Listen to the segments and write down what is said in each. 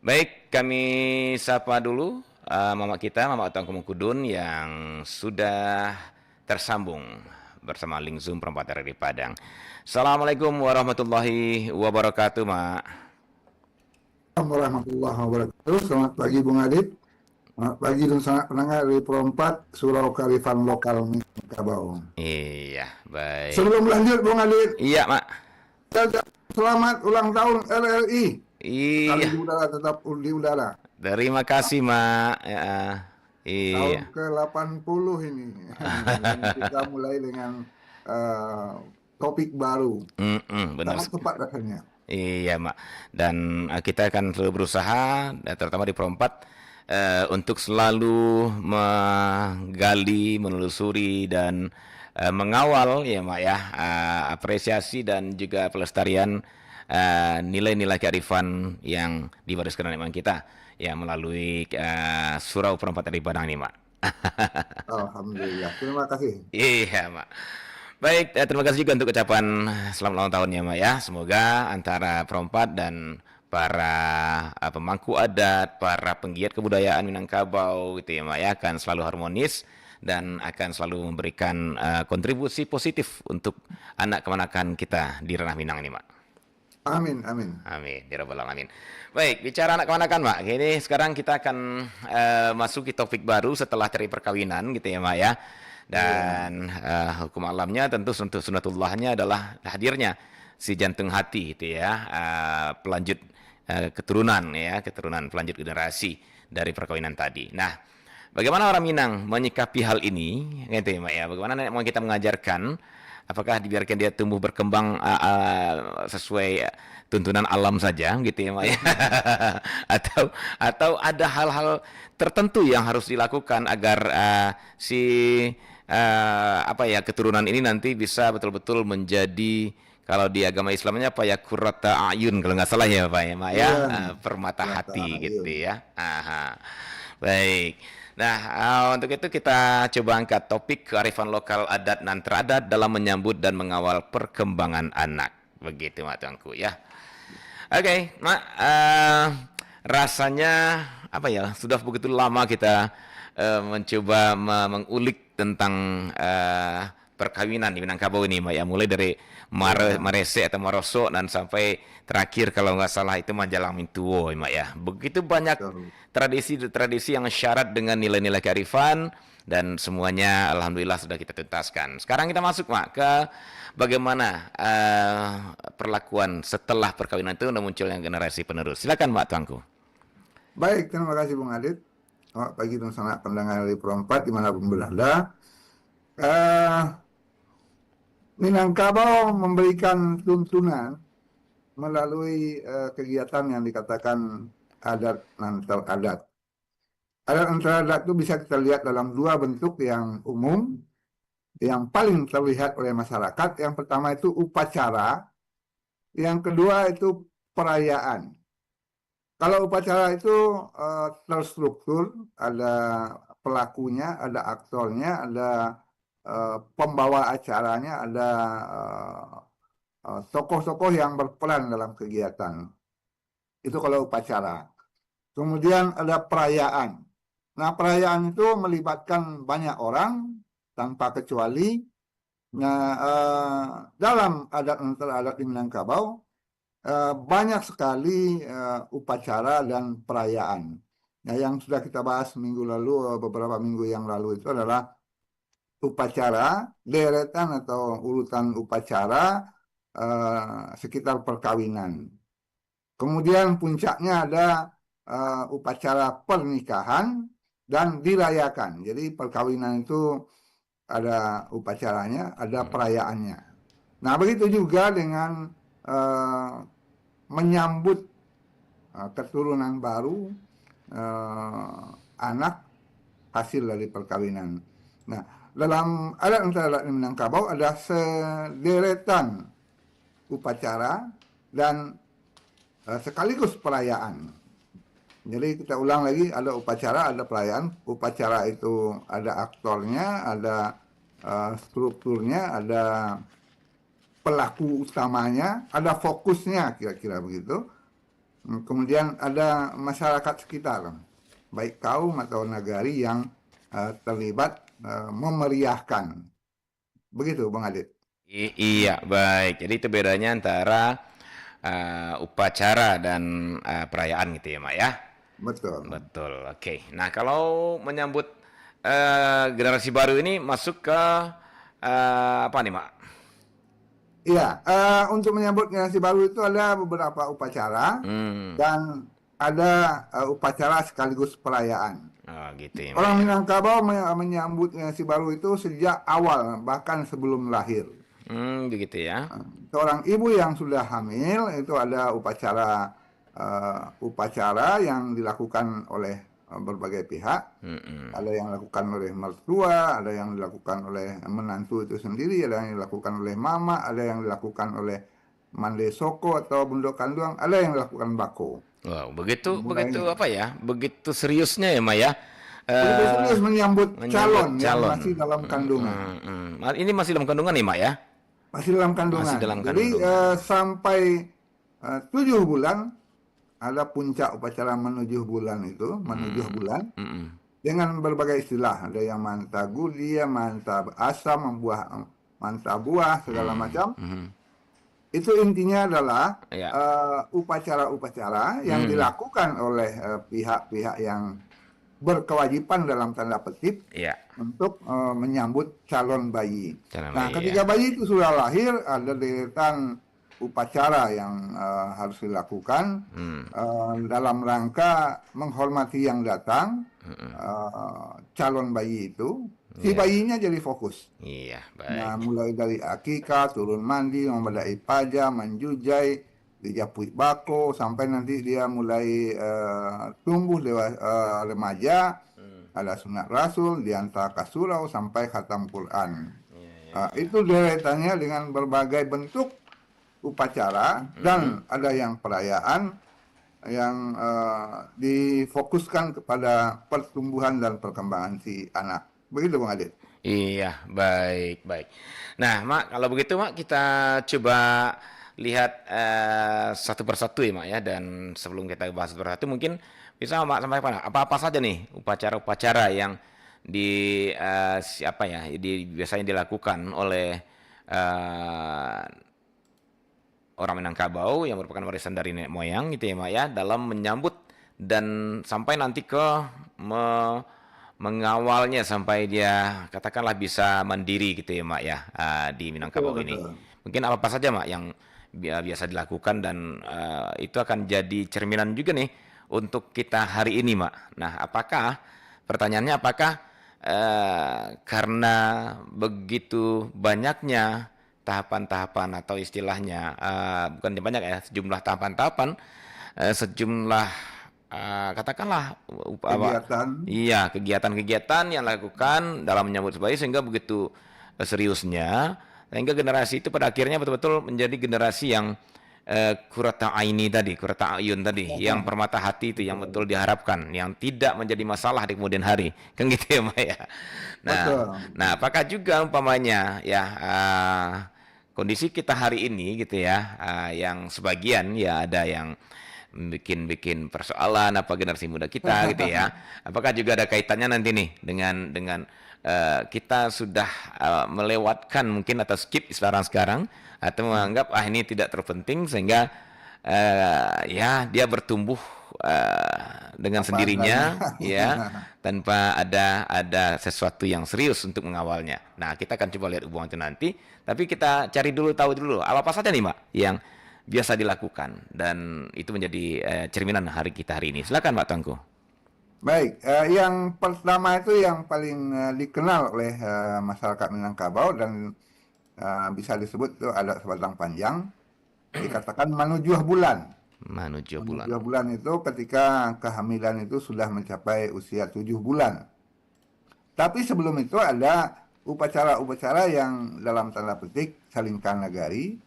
Baik, kami sapa dulu mama kita, Mama Tuan Kumukudun yang sudah tersambung bersama link Zoom perempat dari Padang. Assalamualaikum warahmatullahi wabarakatuh, Mak. Assalamualaikum warahmatullahi wabarakatuh. Selamat pagi Bung Adit. Selamat pagi dan sangat pendengar dari Perempat Surau Karifan Lokal Minangkabau. Iya, baik. Sebelum lanjut Bung Adit, Iya, Mak. selamat ulang tahun RRI. Sekali Iya, di udara tetap di udara. terima kasih, Mak. Ya, Tahun iya. ke-80 ini. Dan kita mulai dengan eh, topik baru. Benar. Sangat tepat rasanya. Iya, Mak. Dan kita akan selalu berusaha, terutama di Perempat, untuk selalu menggali, menelusuri dan mengawal ya, Mak ya, apresiasi dan juga pelestarian nilai-nilai kearifan yang diwariskan oleh Mak kita ya melalui Surau Perempat dari Padang ini, Mak. Alhamdulillah. Terima kasih. Iya, Mak. Baik, terima kasih juga untuk ucapan selamat ulang tahun ya, Mak ya. Semoga antara perempat dan para pemangku adat, para penggiat kebudayaan Minangkabau gitu ya, Mak ya, akan selalu harmonis dan akan selalu memberikan kontribusi positif untuk anak kemanakan kita di ranah Minang ini, Mak. Amin, amin. Amin, ya rabbal alamin. Baik, bicara anak kemanakan, Mak. Ini sekarang kita akan masuk ke topik baru setelah dari perkawinan gitu ya, Mak ya. Iya, Dan hukum alamnya tentu untuk sunatullahnya adalah hadirnya si jantung hati itu ya, pelanjut keturunan ya, keturunan pelanjut generasi dari perkawinan tadi. Nah, bagaimana orang Minang menyikapi hal ini? Gitu ya, Mak ya. Bagaimana mau kita mengajarkan? Apakah dibiarkan dia tumbuh berkembang sesuai tuntunan alam saja gitu ya, Mak ya? atau ada hal-hal tertentu yang harus dilakukan agar si apa ya keturunan ini nanti bisa betul-betul menjadi kalau di agama Islamnya apa ya kurrata ayun kalau nggak salah ya Pak ya Mak ya iya. permata Mata hati gitu ayun. ya. Aha. Baik. Nah, untuk itu kita coba angkat topik kearifan lokal adat dan teradat dalam menyambut dan mengawal perkembangan anak. Begitu Mak Tuanku ya. Oke, Mak, rasanya apa ya? Sudah begitu lama kita mencoba mengulik tentang perkawinan di Minangkabau ini, Mak ya. Mulai dari Iya, Marese atau Maroso dan sampai terakhir kalau nggak salah itu Majalang Mintuwo, Mak ya. Begitu banyak betul. tradisi-tradisi yang syarat dengan nilai-nilai kearifan dan semuanya alhamdulillah sudah kita tuntaskan. Sekarang kita masuk, Mak, ke bagaimana perlakuan setelah perkawinan itu udah munculnya generasi penerus. Silakan, Mak Tuanku. Baik, terima kasih Bung Adit. Selamat pagi dan sangat pendengar di Perempat dimanapun berada. Eh, Minangkabau memberikan tuntunan melalui kegiatan yang dikatakan adat dan teradat. Adat dan teradat itu bisa kita lihat dalam dua bentuk yang umum, yang paling terlihat oleh masyarakat. Yang pertama itu upacara, yang kedua itu perayaan. Kalau upacara itu terstruktur, ada pelakunya, ada aktornya, ada pembawa acaranya, ada tokoh-tokoh yang berperan dalam kegiatan. Itu kalau upacara. Kemudian ada perayaan. Nah, perayaan itu melibatkan banyak orang tanpa kecuali. Nah, dalam adat adat di Minangkabau banyak sekali upacara dan perayaan. Nah, yang sudah kita bahas minggu lalu, beberapa minggu yang lalu itu adalah upacara, deretan atau urutan upacara sekitar perkawinan. Kemudian puncaknya ada upacara pernikahan dan dirayakan. Jadi perkawinan itu ada upacaranya, ada perayaannya. Nah, begitu juga dengan uh, menyambut keturunan baru, uh, anak hasil dari perkawinan. Nah, dalam adat adat Minangkabau ada sederetan upacara dan sekaligus perayaan. Jadi kita ulang lagi, ada upacara, ada perayaan. Upacara itu ada aktornya, ada strukturnya, ada pelaku utamanya, ada fokusnya kira-kira begitu. Kemudian ada masyarakat sekitar, baik kaum atau nagari yang terlibat memeriahkan. Begitu, Bang Adit. Iya, baik. Jadi itu bedanya antara upacara dan perayaan gitu ya, Mak ya. Betul. Betul. Oke. Nah, kalau menyambut generasi baru ini masuk ke apa nih, Mak? Iya, untuk menyambut generasi baru itu ada beberapa upacara Hmm. dan ada upacara sekaligus perayaan. Oh, gitu ya, Mak Orang ya. Minangkabau menyambut generasi baru itu sejak awal, bahkan sebelum lahir. Begitu ya. Seorang ibu yang sudah hamil itu ada upacara yang dilakukan oleh berbagai pihak. Mm-mm. Ada yang dilakukan oleh mertua, ada yang dilakukan oleh menantu itu sendiri, ada yang dilakukan oleh mama, ada yang dilakukan oleh mande soko atau bundok kandung, ada yang dilakukan bako. Wow, begitu Mulai begitu apa ya? Begitu seriusnya ya, Mak ya. begitu serius menyambut Menyambut calon yang calon. masih dalam kandungan. Ini masih dalam kandungan nih, Mak ya? Masih dalam Masih kandungan. dalam Jadi kandungan. sampai 7 bulan ada puncak upacara menuju bulan Mm-mm. dengan berbagai istilah. Ada yang manta gulia, manta asam, manta buah, segala macam. Mhm. Itu intinya adalah Ya. upacara-upacara yang dilakukan oleh pihak-pihak yang berkewajiban dalam tanda petik Ya. untuk menyambut calon bayi. Cara Nah, bayi ya. ketika bayi itu sudah lahir, ada deretan upacara yang harus dilakukan dalam rangka menghormati yang datang, calon bayi itu. Si Iya. bayinya jadi fokus. Iya, Nah, baik. mulai dari akikah, turun mandi, membadai paja, menjujai, dijapui bako, sampai nanti dia mulai tumbuh remaja, ada sunat rasul, diantar ke surau, sampai khatam Quran. Itu deretannya dengan berbagai bentuk upacara, dan ada yang perayaan yang difokuskan kepada pertumbuhan dan perkembangan si anak. Begitu, Bang Adit. Iya, baik, baik. Nah, Mak, kalau begitu, Mak, kita coba lihat satu persatu ya, Mak ya. Dan sebelum kita bahas satu persatu, mungkin bisa Mak sampaikan apa-apa saja nih upacara-upacara yang siapa ya, biasanya dilakukan oleh eh, orang Minangkabau yang merupakan warisan dari nenek moyang gitu ya, Mak ya, dalam menyambut dan sampai nanti ke me- mengawalnya sampai dia katakanlah bisa mandiri gitu ya, Mak ya, di Betul, Minangkabau ini. betul. Mungkin apa saja, Mak, yang biasa dilakukan dan itu akan jadi cerminan juga nih untuk kita hari ini, Mak. Nah, pertanyaannya apakah karena begitu banyaknya tahapan-tahapan atau istilahnya bukan banyak ya, sejumlah tahapan-tahapan, sejumlah katakanlah apa, Kegiatan. iya, kegiatan-kegiatan yang dilakukan dalam menyambut bayi sehingga begitu seriusnya, sehingga generasi itu pada akhirnya betul-betul menjadi generasi yang kurata aini tadi, kurata ayun tadi, yang permata hati itu yang betul diharapkan, yang tidak menjadi masalah di kemudian hari, kan gitu ya, Mbak ya. Nah, Betul. nah, apakah juga umpamanya ya kondisi kita hari ini gitu ya, yang sebagian ya ada yang bikin persoalan apa generasi muda kita gitu ya. Apakah juga ada kaitannya nanti nih dengan kita sudah melewatkan mungkin atau skip sekarang atau menganggap ini tidak terpenting sehingga ya dia bertumbuh dengan Apa adanya. sendirinya ya tanpa ada sesuatu yang serius untuk mengawalnya. Nah, kita akan coba lihat hubungan itu nanti, tapi kita cari dulu tahu dulu apa saja nih, Mbak, yang biasa dilakukan dan itu menjadi cerminan hari kita hari ini. Silakan, Pak Tengku. Baik, yang pertama itu yang paling dikenal oleh masyarakat Minangkabau dan bisa disebut itu ada sebatang panjang, dikatakan manujuah bulan. Menuju bulan. Manujuah bulan itu ketika kehamilan itu sudah mencapai usia 7 bulan. Tapi sebelum itu ada upacara-upacara yang dalam tanda petik salingkan nagari,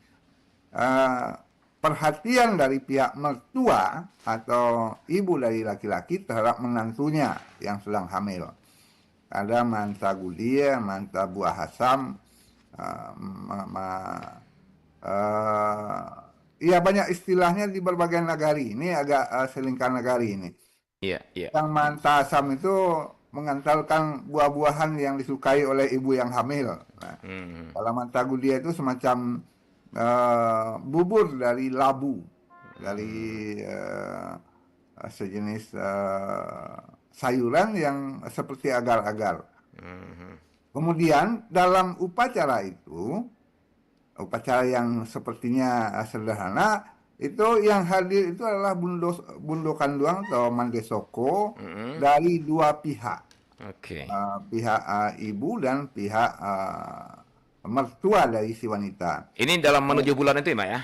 perhatian dari pihak mertua atau ibu dari laki-laki terhadap menantunya yang sedang hamil. Ada manta gulia, manta buah hasam, uh, ya banyak istilahnya di berbagai nagari. Ini agak selingkar nagari ini. Iya, iya. Yang mantasam itu mengantarkan buah-buahan yang disukai oleh ibu yang hamil. Nah, Hmm. kalau mantagulia itu semacam bubur dari labu, dari sejenis sayuran yang seperti agar-agar. Hmm. Kemudian dalam upacara itu, upacara yang sepertinya sederhana, itu yang hadir itu adalah bundo kanduang atau mandesoko Hmm. dari dua pihak, Oke. pihak ibu dan pihak mertua dari si wanita. Ini dalam menuju bulan itu ya, Mak ya?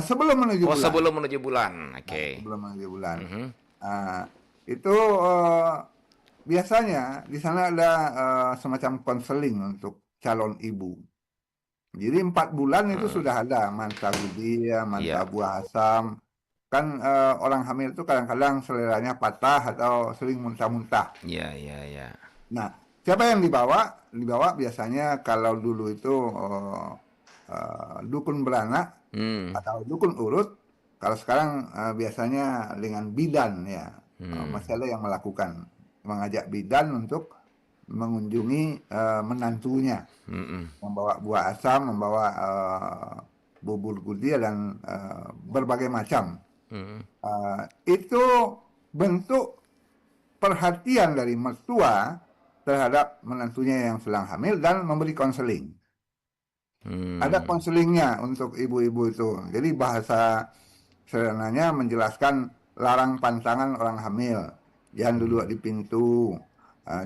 Sebelum menuju Oh, bulan. sebelum menuju bulan. Nah, Oke. sebelum menuju bulan. Mhm. Nah, itu biasanya di sana ada semacam konseling untuk calon ibu. Jadi 4 bulan itu Hmm. sudah ada manta gudia, manta Iya. buah asam. Kan orang hamil itu kadang-kadang seleranya patah atau sering muntah-muntah. Iya, iya, iya. Nah, siapa yang dibawa? Dibawa biasanya kalau dulu itu dukun beranak Hmm. atau dukun urut. Kalau sekarang biasanya dengan bidan ya, Hmm. masih ada yang mengajak bidan untuk mengunjungi menantunya, Hmm. membawa buah asam, membawa bubur gudia dan berbagai macam. Hmm. Itu bentuk perhatian dari mertua terhadap menantunya yang sedang hamil dan memberi konseling. Ada Hmm. konselingnya untuk ibu-ibu itu. Jadi bahasa sederhananya menjelaskan larang pantangan orang hamil. Jangan duduk di pintu,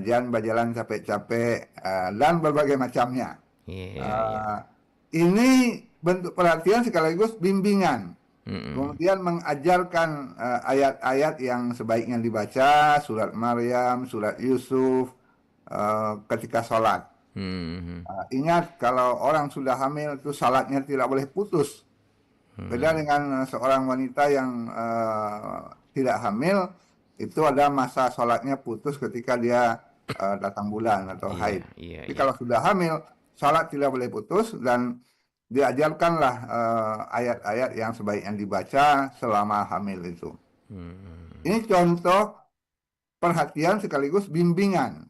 jangan berjalan capek-capek, dan berbagai macamnya. Iya, iya. Uh, ini bentuk perhatian sekaligus bimbingan. Hmm. Kemudian mengajarkan ayat-ayat yang sebaiknya dibaca, surat Maryam, surat Yusuf, ketika sholat. Hmm. Ingat kalau orang sudah hamil itu salatnya tidak boleh putus. Beda Hmm. dengan seorang wanita yang tidak hamil, itu ada masa sholatnya putus ketika dia datang bulan atau Iya, haid. iya, Tapi iya. kalau sudah hamil, sholat tidak boleh putus dan diajarkanlah ayat-ayat yang sebaiknya dibaca selama hamil itu. Hmm. Ini contoh perhatian sekaligus bimbingan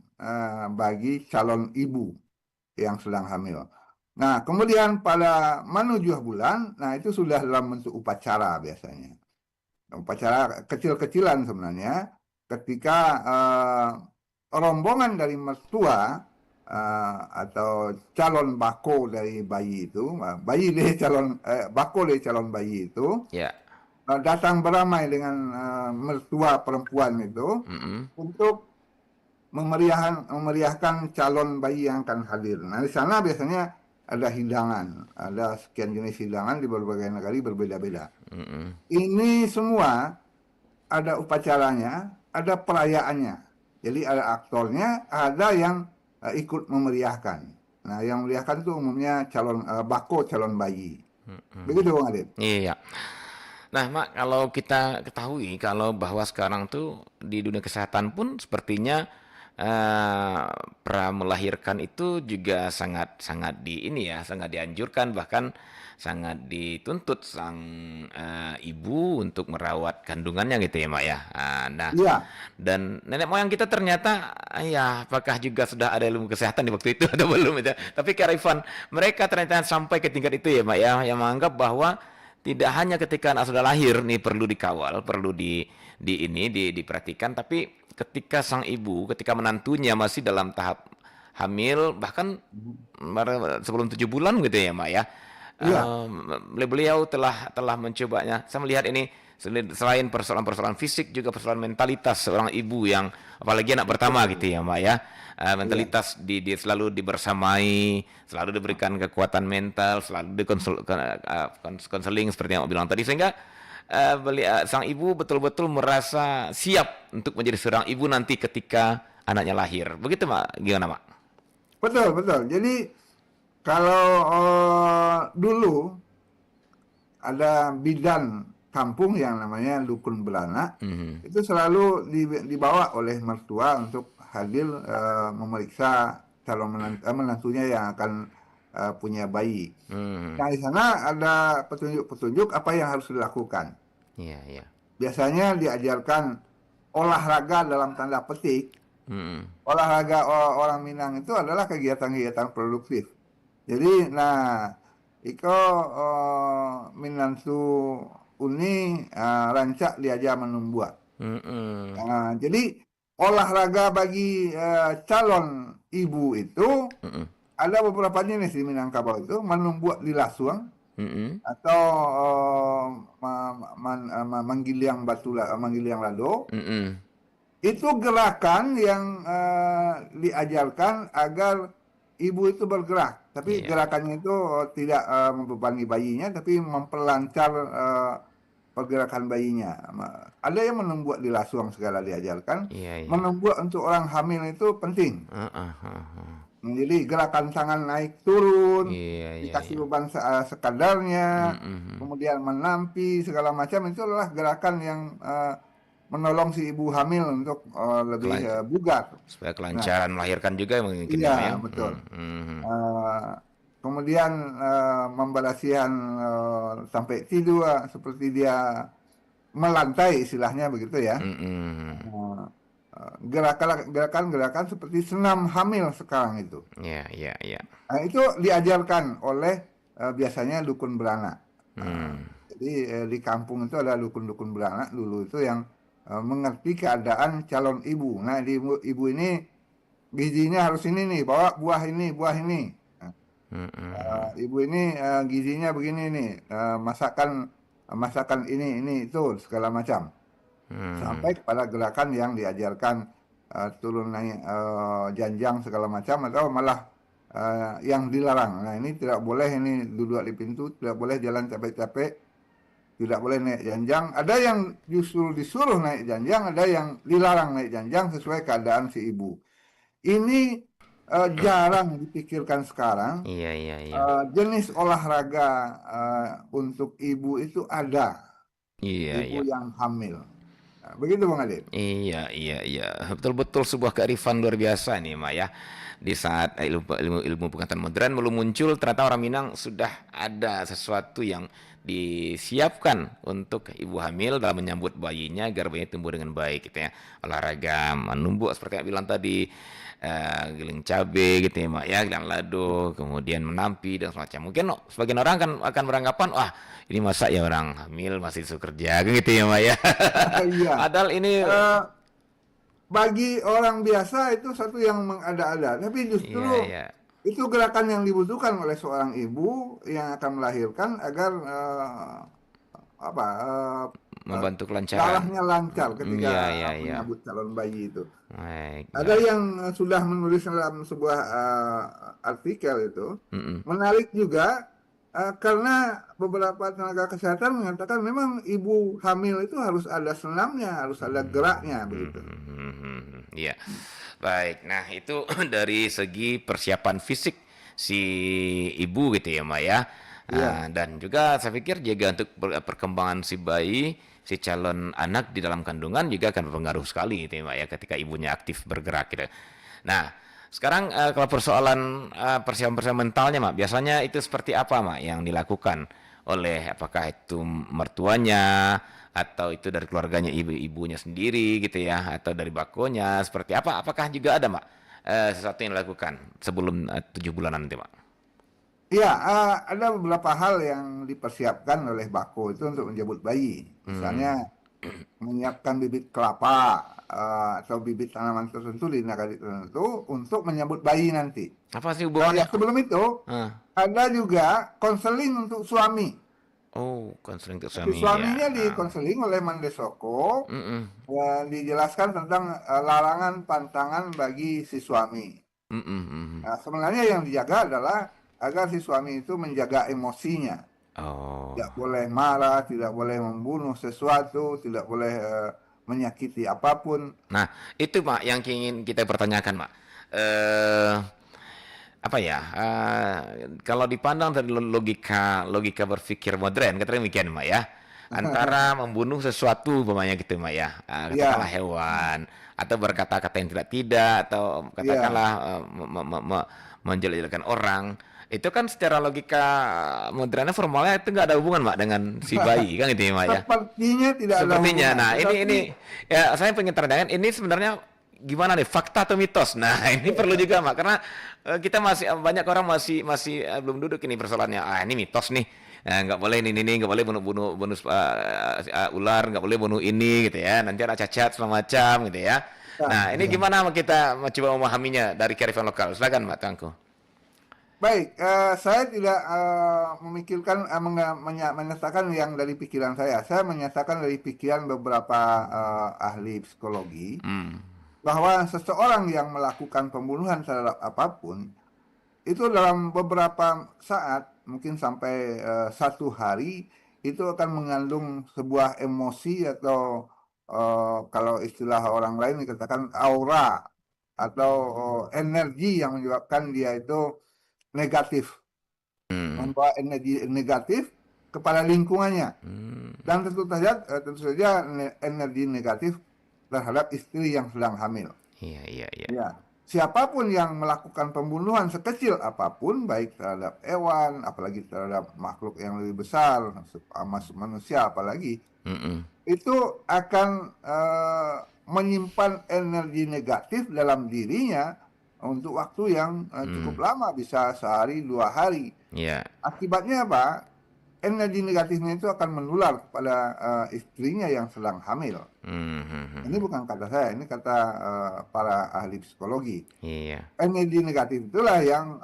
bagi calon ibu yang sedang hamil. Nah, kemudian pada menuju bulan, nah itu sudah dalam bentuk upacara biasanya. Upacara kecil-kecilan sebenarnya, ketika rombongan dari mertua atau calon bako dari bayi itu, bayi dari calon bako dari calon bayi itu Ya. datang beramai dengan mertua perempuan itu Hmm. untuk memeriahkan calon bayi yang akan hadir. Nah, di sana biasanya ada hidangan, ada sekian jenis hidangan di berbagai negara berbeda-beda. Hmm. Ini semua ada upacaranya, ada perayaannya. Jadi ada aktornya, ada yang ikut memeriahkan. Nah, yang memeriahkan itu umumnya calon bako calon bayi. Begitu Bang Adit. Iya. Nah, Mak, kalau kita ketahui kalau bahwa sekarang tuh di dunia kesehatan pun sepertinya eh, pra melahirkan itu juga sangat sangat di ini ya, sangat dianjurkan bahkan sangat dituntut sang ibu untuk merawat kandungannya gitu ya, Mak ya. Nah, Iya, dan nenek moyang kita ternyata ya apakah juga sudah ada ilmu kesehatan di waktu itu atau belum itu. Tapi kearifan mereka ternyata sampai ke tingkat itu ya, Mak ya, yang menganggap bahwa tidak hanya ketika anak sudah lahir nih perlu dikawal, perlu diperhatikan, tapi ketika sang ibu, ketika menantunya masih dalam tahap hamil, bahkan sebelum 7 bulan gitu ya, Mak ya. iya, Beliau telah mencobanya. Saya melihat ini selain persoalan-persoalan fisik juga persoalan mentalitas seorang ibu yang apalagi anak pertama gitu ya, Mak ya. iya. Mentalitas selalu dibersamai, selalu diberikan kekuatan mental, selalu konseling seperti yang Mak bilang tadi sehingga sang ibu betul-betul merasa siap untuk menjadi seorang ibu nanti ketika anaknya lahir. Begitu, Mak? Gimana, Mak? Betul, betul. Jadi kalau dulu ada bidan kampung yang namanya dukun beranak, Mhm. itu selalu dibawa oleh mertua untuk hadir memeriksa calon menantunya yang akan punya bayi. Hmm. Nah, di sana ada petunjuk-petunjuk apa yang harus dilakukan. Iya, iya. Biasanya diajarkan olahraga dalam tanda petik. Hmm. Olahraga orang Minang itu adalah kegiatan-kegiatan produktif. Jadi, nah, iko Minantu uni rancak diajar menumbuh. Hmm. Jadi olahraga bagi calon ibu itu Hmm. ada beberapa jenis di Minangkabau itu menumbuh di lasuang Hmm. atau menggiliang menggiliang lado. Hmm. Itu gerakan yang diajarkan agar ibu itu bergerak. Tapi Iya. gerakannya itu tidak membebani bayinya, tapi memperlancar pergerakan bayinya. Ada yang menumbuh di lasuang segala diajarkan. Iya, iya. Menumbuh untuk orang hamil itu penting. Heeh, heeh. Jadi gerakan tangan naik turun, Iya, iya, iya. dikasih beban sekadarnya, Hmm. kemudian menampi segala macam itu adalah gerakan yang menolong si ibu hamil untuk lebih Kelan- bugar. supaya Nah, kelancaran melahirkan juga mungkin ya, iya Mak ya. betul. Hmm. Eh, Kemudian membalasian sampai tidur seperti dia melantai istilahnya begitu ya. Hmm. Eh, Gerakan-gerakan seperti senam hamil sekarang itu. Iya, iya, iya. Nah, itu diajarkan oleh biasanya dukun beranak. Nah, Hmm. jadi di kampung itu ada dukun-dukun beranak dulu itu yang mengerti keadaan calon ibu. Nah, ibu ini gizinya harus ini nih, bawa buah ini, buah ini. Nah, Hmm. ibu ini gizinya begini nih, masakan masakan ini itu segala macam. Hmm. Sampai kepada gerakan yang diajarkan turun naik janjang segala macam atau malah yang dilarang. Nah, ini tidak boleh ini duduk di pintu, tidak boleh jalan capek-capek, tidak boleh naik janjang. Ada yang justru disuruh naik janjang, ada yang dilarang naik janjang sesuai keadaan si ibu. Ini jarang dipikirkan sekarang. Iya, iya, iya. Jenis olahraga untuk ibu itu ada, Iya, ibu iya. yang hamil. Nah, begitu Bang Adit. Iya, iya, iya. Betul-betul sebuah kearifan luar biasa nih, Mak ya. Di saat ilmu pengetahuan modern belum muncul, ternyata orang Minang sudah ada sesuatu yang disiapkan untuk ibu hamil dalam menyambut bayinya agar bayinya tumbuh dengan baik gitu ya. Olahraga menumbuk seperti yang bilang tadi, giling cabe gitu ya, Mak ya, giling lado, kemudian menampi dan semacam. Mungkin sebagian orang akan beranggapan, wah, ini masa ya orang hamil masih disuruh kerja gitu ya, Mak ya. Iya. Padahal ini Eh, Bagi orang biasa itu satu yang mengada-ada, tapi iya, justru iya, itu gerakan yang dibutuhkan oleh seorang ibu yang akan melahirkan agar apa eh, membantu kelancaran. darahnya lancar ketika Iya, iya, iya. menyambut calon bayi itu. Baik, Ada baik. yang sudah menulis dalam sebuah artikel itu Mm-mm. menarik juga karena beberapa tenaga kesehatan mengatakan memang ibu hamil itu harus ada senamnya, harus ada geraknya begitu. Iya. Baik. Nah, itu dari segi persiapan fisik si ibu gitu ya, Mbak ya. Iya. Dan juga saya pikir juga untuk perkembangan si bayi, si calon anak di dalam kandungan juga akan berpengaruh sekali gitu ya, Mbak ya, ketika ibunya aktif bergerak gitu. Nah, sekarang kalau persoalan persiapan-persiapan mentalnya, Mak, biasanya itu seperti apa, Mak, yang dilakukan oleh apakah itu mertuanya atau itu dari keluarganya ibunya sendiri gitu ya atau dari bakonya seperti apa? Apakah juga ada, Mak, sesuatu yang dilakukan sebelum 7 bulanan nanti, Mak? Iya, ada beberapa hal yang dipersiapkan oleh Bako itu untuk menjemput bayi. Misalnya Hmm. menyiapkan bibit kelapa atau bibit tanaman tertentu di negara tertentu untuk menyambut bayi nanti. Apa sih Nah, hubungannya? yang sebelum itu Ah. ada juga konseling untuk suami. Oh, konseling untuk Si suami ya. suaminya Ah. dikonseling oleh Mandesoko, Mm-mm. dijelaskan tentang larangan pantangan bagi si suami. Mm-mm. Nah, sebenarnya yang dijaga adalah agar si suami itu menjaga emosinya. Oh. Tidak boleh marah, tidak boleh membunuh sesuatu, tidak boleh menyakiti apapun. Nah, itu, Mak, yang ingin kita pertanyakan, Mak. Eh, apa ya? Kalau dipandang dari logika logika berpikir modern, katakan demikian, Mak ya. Antara membunuh sesuatu, umpamanya gitu, Mak ya. Katakanlah Ya, hewan atau berkata-kata yang tidak atau ya, katakanlah menjelek-jelekan orang. Itu kan secara logika moderna formalnya itu nggak ada hubungan, Mak, dengan si bayi kan itu ya, Mak ya. Sepertinya tidak ada Sepertinya. hubungan, Nah, tetapi ini ya saya pengen tanyakan ini sebenarnya gimana nih, fakta atau mitos? Nah, ini perlu juga, Mak, karena kita masih banyak orang masih masih belum duduk ini persoalannya. Ah, ini mitos nih. Nah, nggak boleh ini nggak boleh bunuh ular, nggak boleh bunuh ini gitu ya. Nanti ada cacat segala macam gitu ya. ya, Nah, ini ya. gimana kita coba memahaminya dari kearifan lokal? Silakan, Mak Tangku. Baik, saya tidak memikirkan menyatakan yang dari pikiran saya. Saya menyatakan dari pikiran beberapa ahli psikologi Hmm. bahwa seseorang yang melakukan pembunuhan terhadap apapun itu dalam beberapa saat, mungkin sampai 1 hari, itu akan mengandung sebuah emosi atau kalau istilah orang lain dikatakan aura atau energi yang menyebabkan dia itu negatif, Hmm. membawa energi negatif kepada lingkungannya, Hmm. dan tentu saja energi negatif terhadap istri yang sedang hamil. Iya, iya, iya. Ya, siapapun yang melakukan pembunuhan sekecil apapun, baik terhadap hewan, apalagi terhadap makhluk yang lebih besar, masuk manusia apalagi, Mm-mm. itu akan menyimpan energi negatif dalam dirinya untuk waktu yang cukup lama, bisa sehari 2 hari. Iya. Akibatnya apa? Energi negatifnya itu akan menular kepada istrinya yang sedang hamil. Ini Hmm. bukan kata saya, ini kata para ahli psikologi. Iya. Energi negatif itulah yang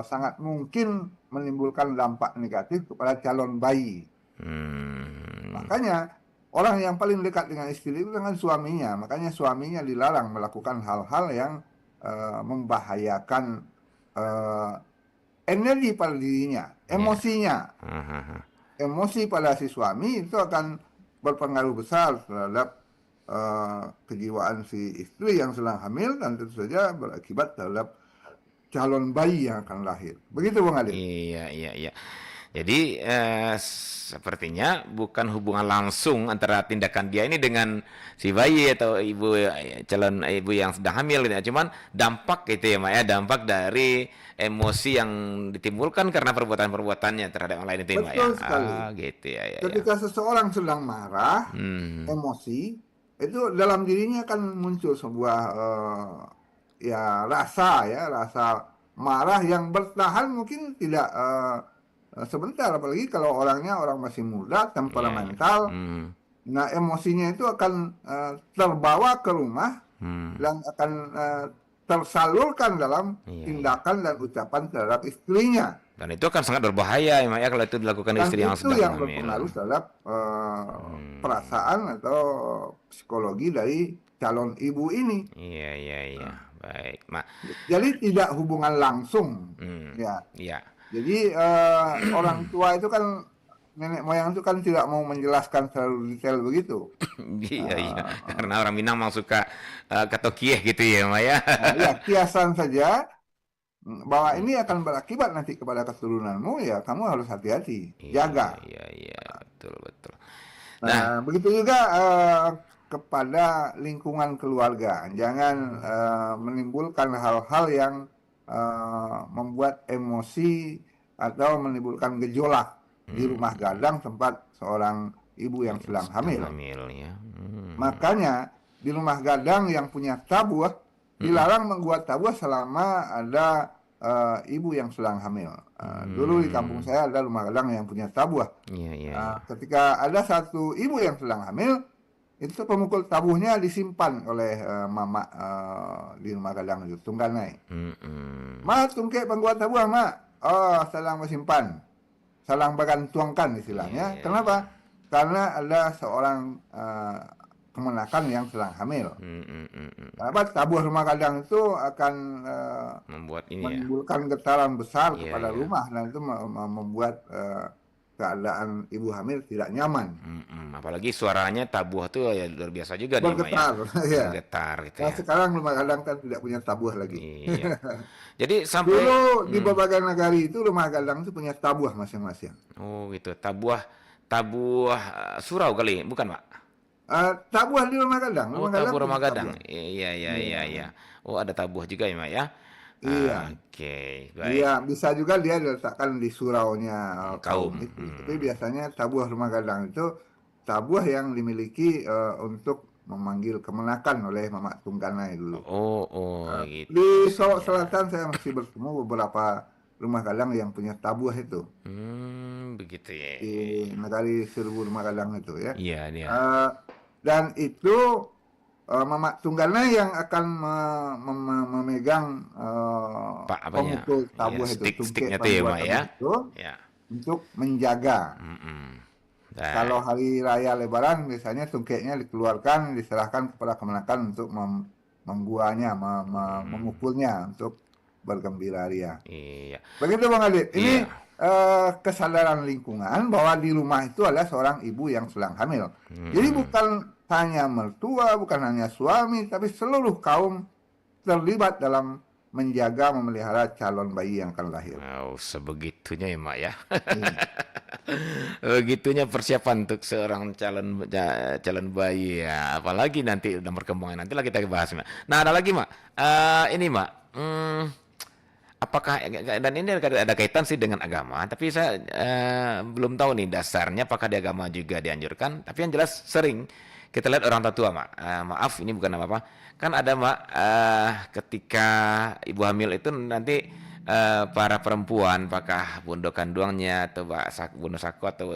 sangat mungkin menimbulkan dampak negatif kepada calon bayi. Hmm. Makanya orang yang paling dekat dengan istri itu dengan suaminya. Makanya suaminya dilarang melakukan hal-hal yang membahayakan eh, energi pada dirinya, Iya. emosinya. Hahaha. Emosi pada si suami itu akan berpengaruh besar terhadap kejiwaan si istri yang sedang hamil, dan tentu saja berakibat terhadap calon bayi yang akan lahir. Begitu, Bang Adit. Iya, iya, iya. Jadi sepertinya bukan hubungan langsung antara tindakan dia ini dengan si bayi atau ibu calon ibu yang sedang hamil gitu ya. Cuman dampak gitu ya, Mak ya, dampak dari emosi yang ditimbulkan karena perbuatan-perbuatannya terhadap yang lain itu ya, Mak ya. Betul sekali. Ah, gitu ya, ya, ya. Ketika seseorang sedang marah, Hmm. emosi, itu dalam dirinya akan muncul sebuah ya rasa marah yang bertahan mungkin tidak sebentar, apalagi kalau orangnya orang masih muda, Iya, iya. temperamental. Hmm. Nah, emosinya itu akan terbawa ke rumah Hmm. dan akan tersalurkan dalam Iya, iya. tindakan dan ucapan terhadap istrinya. Dan itu akan sangat berbahaya ya, Mak ya, kalau itu dilakukan Dan istri yang itu sedang yang hamil. berpengaruh terhadap Hmm. perasaan atau psikologi dari calon ibu ini. Iya, iya, iya. Baik, Mak. Jadi tidak hubungan langsung, Hmm. ya. Iya. Jadi orang tua itu kan, nenek moyang itu kan tidak mau menjelaskan terlalu detail begitu. Iya, iya. Uh, Karena orang Minang memang suka katokieh gitu ya, Mak ya. ya, kiasan saja bahwa ini akan berakibat nanti kepada keturunanmu, ya kamu harus hati-hati, Iya, jaga. iya, iya. Betul, betul. Nah, Nah, begitu juga kepada lingkungan keluarga. Jangan menimbulkan hal-hal yang membuat emosi atau menimbulkan gejolak di rumah gadang tempat seorang ibu yang yang sedang sedang hamil. hamil ya. Makanya di rumah gadang yang punya tabuh dilarang membuat tabuh selama ada ibu yang sedang hamil. Dulu di kampung saya ada rumah gadang yang punya tabuh. Iya, iya, iya. Ketika ada satu ibu yang sedang hamil, itu pemukul tabuhnya disimpan oleh mama di rumah gadang itu, tungganai. Mm-mm. Ma, tungke pembuat tabuh, mak. Oh, salang bersimpan. Salang bergantuangkan Iya, istilahnya. iya, iya. Kenapa? Karena ada seorang kemenakan yang sedang hamil. Mm-mm. Kenapa? Tabuh rumah gadang itu akan Membuat ini ya. menimbulkan getaran besar Iya, kepada iya. rumah, dan itu membuat keadaan ibu hamil tidak nyaman, Apalagi suaranya tabuh tuh ya luar biasa juga nih, Mak ya. bergetar. Ya. Bergetar gitu Nah, ya. sekarang rumah gadang kan tidak punya tabuh lagi. Iya. Jadi sampai Dulu di berbagai negara itu rumah gadang itu punya tabuh masing-masing. oh gitu. Tabuah surau kali, bukan, Pak? Tabuh di rumah Oh, gadang tabuh punya rumah gadang. tabuh. Iya, iya, iya, Iya. iya. Oh, ada tabuh juga ya, Mak ya. Iya. Oke, baik. Iya, bisa juga dia diletakkan di suraunya kaum Kaum. itu. Tapi biasanya tabuh rumah gadang itu tabuh yang dimiliki untuk memanggil kemenakan oleh Mamak Tungganai dulu. Oh, oh gitu Di Solok maksudnya. Selatan saya masih bertemu beberapa rumah gadang yang punya tabuh itu Begitu ya. di Negari Seribu Rumah Gadang itu ya. Iya, dia. Eh, dan itu Mamak Tungganai yang akan memegang Pak apanya? pemukul Ya, tabuh itu, tungkek stick-sticknya tuh ya, pembuat Mak ya. tabuh itu Ya. untuk menjaga. Mm-mm. Kalau Baik. hari raya Lebaran biasanya tungkeknya dikeluarkan, diserahkan kepada kemenakan untuk membuahnya, memukulnya untuk bergembira ria. Iya. Begitu Bang Adit. Ini Iya. kesadaran lingkungan bahwa di rumah itu ada seorang ibu yang sedang hamil. Jadi Mm-mm. bukan hanya mertua, bukan hanya suami, tapi seluruh kaum terlibat dalam menjaga, memelihara calon bayi yang akan lahir. Oh, sebegitunya ya, Mak ya. Iya. Begitunya persiapan untuk seorang calon bayi ya. Apalagi nanti udah perkembangan nanti lah kita bahas, Mak. Nah, ada lagi, Mak. Ini, Mak. Apakah dan ini ada kaitan sih dengan agama, tapi saya belum tahu nih dasarnya apakah di agama juga dianjurkan. Tapi yang jelas sering kita lihat orang tua, Mak. Maaf, ini bukan apa-apa. Kan ada, Mak, ketika ibu hamil itu nanti para perempuan, apakah bunda kandungnya atau bunda sako atau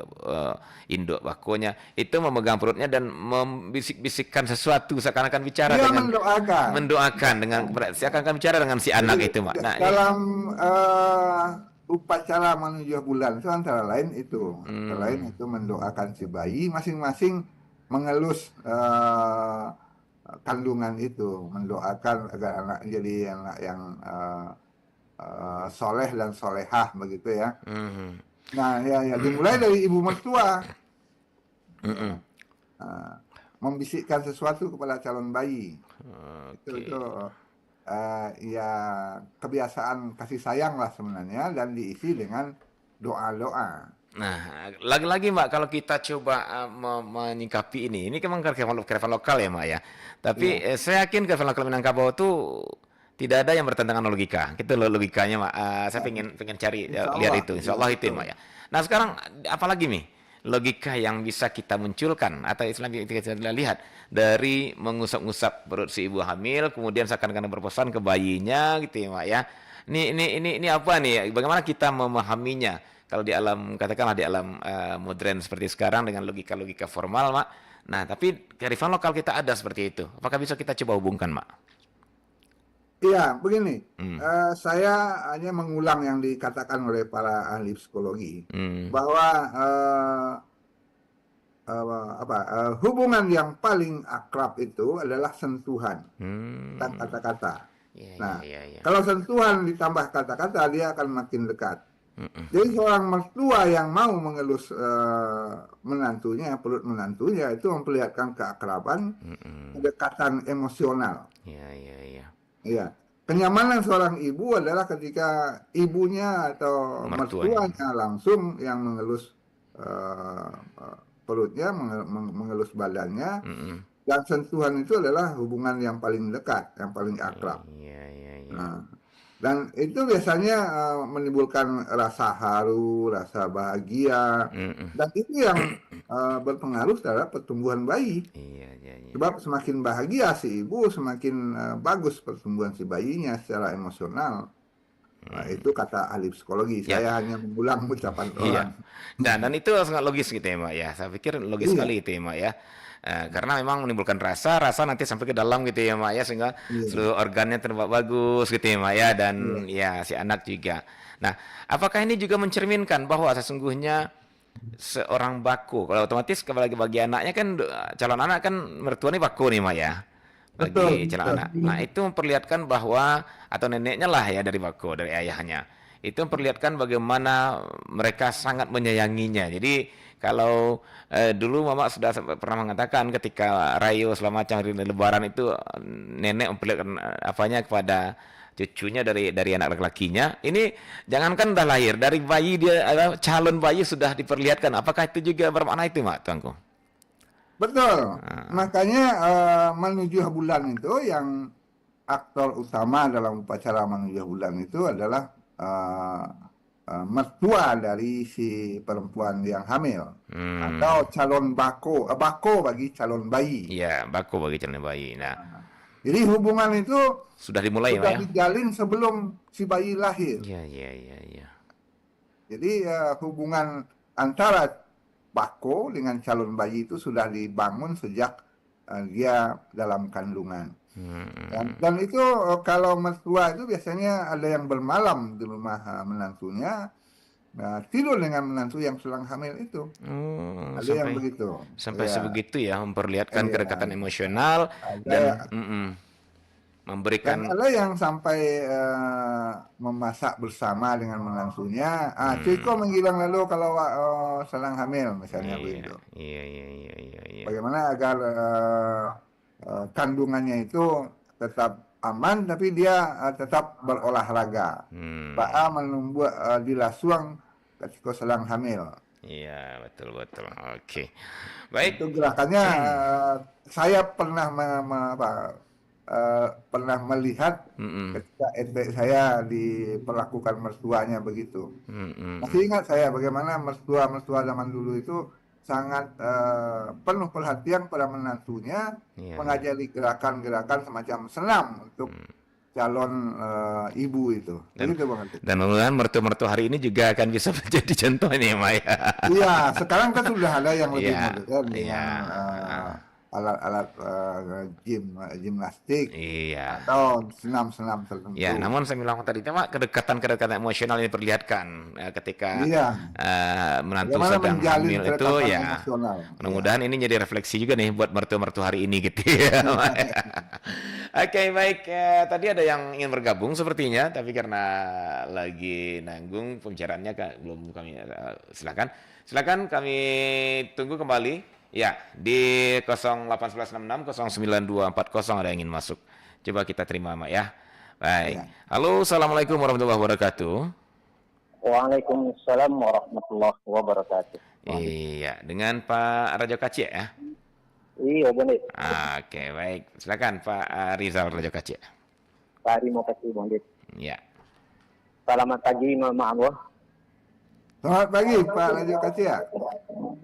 induk bakonya itu memegang perutnya dan membisik-bisikkan sesuatu seakan-akan bicara Dia dengan mendoakan. dengan seakan-akan bicara dengan si anak Jadi itu, Mak. Nah, ini dalam upacara menuju bulan itu antara lain itu, antara lain itu mendoakan si bayi, masing-masing mengelus kandungan itu, mendoakan agar anak jadi anak yang soleh dan solehah begitu ya. mhm, Nah, ya dimulai dari ibu mertua. mhm. Nah, membisikkan sesuatu kepada calon bayi. Oke. Itu ya kebiasaan kasih sayang lah sebenarnya dan diisi dengan doa-doa. Nah, lagi-lagi Mbak, kalau kita coba menyikapi ini kan memang kearifan lokal ya Mbak ya. Tapi Iya, saya yakin kearifan lokal Minangkabau itu tidak ada yang bertentangan dengan logika. Itu loh logikanya Mbak. Saya pengen cari insya lihat Allah, itu. Insya iya Allah itu betul. Mbak ya. Nah sekarang apalagi nih logika yang bisa kita munculkan atau istilah kita lihat dari mengusap-ngusap perut si ibu hamil, kemudian seakan-akan berpesan ke bayinya gitu ya Mbak ya. Ini apa nih? Bagaimana kita memahaminya? Kalau di alam katakanlah di alam modern seperti sekarang dengan logika-logika formal, Mak. Nah, tapi kearifan lokal kita ada seperti itu. Apakah bisa kita coba hubungkan, Mak? Iya, begini. Hmm. Saya hanya mengulang yang dikatakan oleh para ahli psikologi Hmm. bahwa hubungan yang paling akrab itu adalah sentuhan dan Hmm. kata-kata. Ya, ya, Nah, ya, ya. kalau sentuhan ditambah kata-kata, dia akan makin dekat. Mm-mm. Jadi seorang mertua yang mau mengelus menantunya, perut menantunya, itu memperlihatkan keakraban, Mm-mm. kedekatan emosional. Ya, ya, ya. Iya. Kenyamanan seorang ibu adalah ketika ibunya atau Mertuanya. mertuanya langsung yang mengelus perutnya, mengelus badannya, Mm-mm. dan sentuhan itu adalah hubungan yang paling dekat, yang paling akrab. Ya, ya, ya. Nah, dan itu biasanya menimbulkan rasa haru, rasa bahagia, Mm-mm. dan itu yang berpengaruh terhadap pertumbuhan bayi. Iya, iya, iya. Sebab semakin bahagia si ibu, semakin bagus pertumbuhan si bayinya secara emosional. Nah, itu kata ahli psikologi. Ya, Saya hanya mengulang ucapan orang. iya. Nah, dan itu sangat logis gitu ya, Mbak ya. Saya pikir logis Iya, sekali itu ya, Mbak ya. Karena memang menimbulkan rasa nanti sampai ke dalam gitu ya, Mbak ya, sehingga iya, seluruh organnya terlihat bagus gitu ya, Mbak ya, dan iya. ya si anak juga. Nah, apakah ini juga mencerminkan bahwa sesungguhnya seorang bako, kalau otomatis bagi anaknya kan calon anak kan mertuanya bako nih, Mbak ya. Bagi Betul, calon betul. anak. Nah, itu memperlihatkan bahwa atau neneknya lah ya dari bako, dari ayahnya. Itu memperlihatkan bagaimana mereka sangat menyayanginya. Jadi kalau dulu Mama sudah pernah mengatakan ketika Rayo selama macam hari Lebaran itu nenek memperlihatkan apanya kepada cucunya dari anak laki-lakinya. Ini jangankan udah lahir, dari bayi dia calon bayi sudah diperlihatkan. Apakah itu juga bermakna itu, Mak, Tuanku? Betul. Makanya menuju bulan itu yang aktor utama dalam upacara manusia bulan itu adalah mertua dari si perempuan yang hamil atau calon bako bagi calon bayi. Iya, baku bagi calon bayi. Nah, Jadi hubungan itu sudah dimulai, Pak sudah ya? dijalin sebelum si bayi lahir. Iya, iya, iya, iya. Jadi hubungan antara bako dengan calon bayi itu sudah dibangun sejak dia dalam kandungan. Dan itu kalau mertua itu biasanya ada yang bermalam di rumah menantunya, tidur dengan menantu yang sedang hamil itu. Oh, Ada yang begitu. sampai Ya, sebegitu ya, memperlihatkan iya. kedekatan emosional dan Ada dan memberikan. ada yang sampai memasak bersama dengan menantunya. Ciko menghilang lalu kalau sedang hamil, misalnya Iya, begitu. iya, iya, iya, iya, iya. Bagaimana agar kandungannya itu tetap aman, tapi dia tetap berolahraga. Ba'a membuat dilasuang ketika sedang hamil. Iya, betul, betul. Oke. Baik. Itu gerakannya saya pernah pernah melihat ketika SD saya diperlakukan mertuanya begitu. Masih ingat saya bagaimana mertua-mertua zaman dulu itu sangat penuh perhatian pada menantunya, Iya, mengajari gerakan-gerakan semacam senam untuk calon ibu itu. Begitu Bang Atik. dan mudah-mudahan mertua-mertua hari ini juga akan bisa menjadi contoh ini, Maya. Iya, sekarang kan sudah ada yang lebih Iya, modern iya, dengan alat-alat gimnastik iya. atau senam-senam tertentu. Ya, namun saya bilang tadi, tema kedekatan-kedekatan emosional ini diperlihatkan ketika Iya, menantu bagaimana sedang menjalin hamil itu, kedekatan ya. emosional. Mudah-mudahan ini jadi refleksi juga nih buat mertua-mertua hari ini gitu ya. Oke, baik. Tadi ada yang ingin bergabung sepertinya, tapi karena lagi nanggung pembicaraannya belum kami silakan. Silakan kami tunggu kembali. Ya, di 08166 09240 ada yang ingin masuk. Coba kita terima, Mak ya. Baik. Ya. Halo, Assalamualaikum warahmatullahi wabarakatuh. Waalaikumsalam warahmatullahi wabarakatuh. Iya, dengan Pak Rajo Kaci ya. Iya benar. Oke, baik. Silakan Pak Rizal Rajo Kaci. Terima kasih Bang. Ya. Selamat pagi Mama Allah. Selamat pagi Pak Rajo Kacia.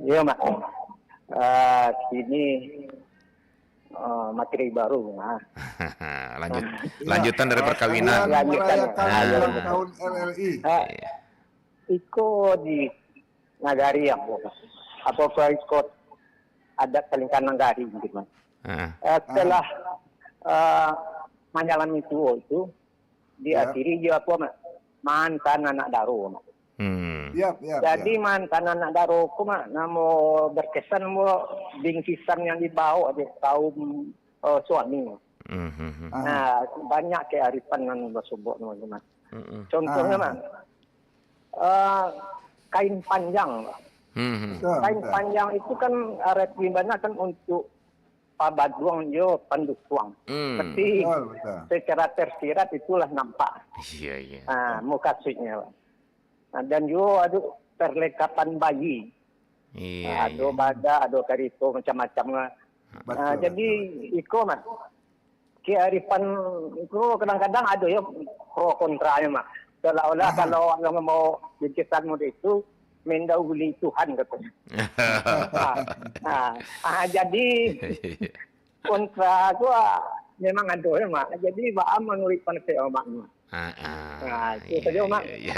Iya Mas. Sini materi baru. Nah. Lanjutan dari perkawinan. Merayakan ulang tahun LLI. Iko di nagari yang atau ikut adat Kalingkan Nagari gitu Mas. Setelah menjalani itu diakhiri dia apa Mas? Mantan anak daro Mas. Jadi mantan anak daro ku Mas, namo berkesan mo bingkisan yang dibawa di kaum suami. Nah, banyak kearifan yang bersubuk Mas. Contohnya Mas, kain panjang. Kain panjang itu kan artinya kan untuk pabaduang yo pandukuang. Tapi secara tersirat itulah nampak. Iya, iya. Muka suitnya. Nah, dan yo ada perlekatan bayi. Iya. Ada bada, ada karito macam-macam. Jadi iko Mas. Kearifan itu kadang-kadang ada ya pro kontranya Mas. Seolah-olah kalau orang mau bingkisan muda itu mendahului Tuhan katanya. Jadi kontra gua memang ada ya Mak. Jadi Pak Am menurutkan ke omaknya. Itu saja Mak. Iya.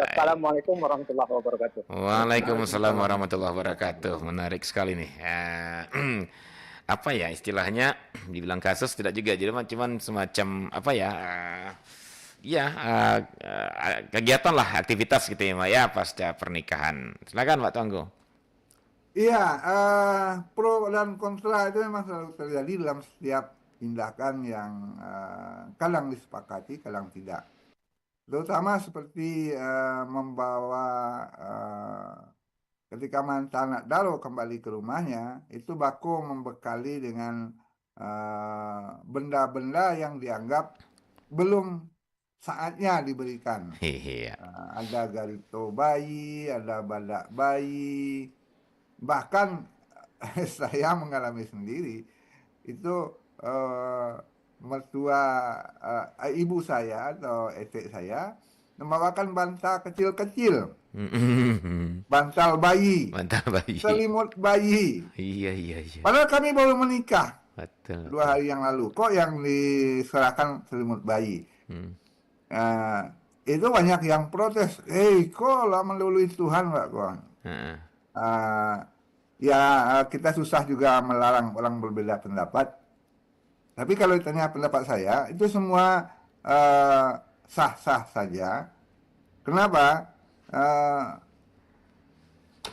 Assalamualaikum warahmatullahi wabarakatuh. Waalaikumsalam warahmatullahi wabarakatuh. Menarik sekali nih. Apa ya istilahnya? Dibilang kasus tidak juga. Jadi cuman semacam apa ya? Kegiatan lah, aktivitas gitu ya, Mak ya, pasca pernikahan. Silakan Pak Tonggo. Iya, pro dan kontra itu memang selalu terjadi dalam setiap tindakan yang kadang disepakati, kadang tidak. Terutama seperti membawa ketika mantan anak daro kembali ke rumahnya, itu Bako membekali dengan benda-benda yang dianggap belum saatnya diberikan. Ada garito bayi, ada badak bayi. Bahkan saya mengalami sendiri itu eh, mertua ibu saya atau etek saya membawakan bantal kecil-kecil, bantal bayi, Bantal bayi. selimut bayi. Iya, iya, iya. Padahal kami baru menikah Betul. 2 hari yang lalu. Kok yang diserahkan selimut bayi? Hmm. Eh, itu banyak yang protes. Kok lah mendahului Tuhan, Pak? Kok? Heeh. Ya kita susah juga melarang orang berbeda pendapat. Tapi kalau ditanya pendapat saya, itu semua sah-sah saja. Kenapa? Eh,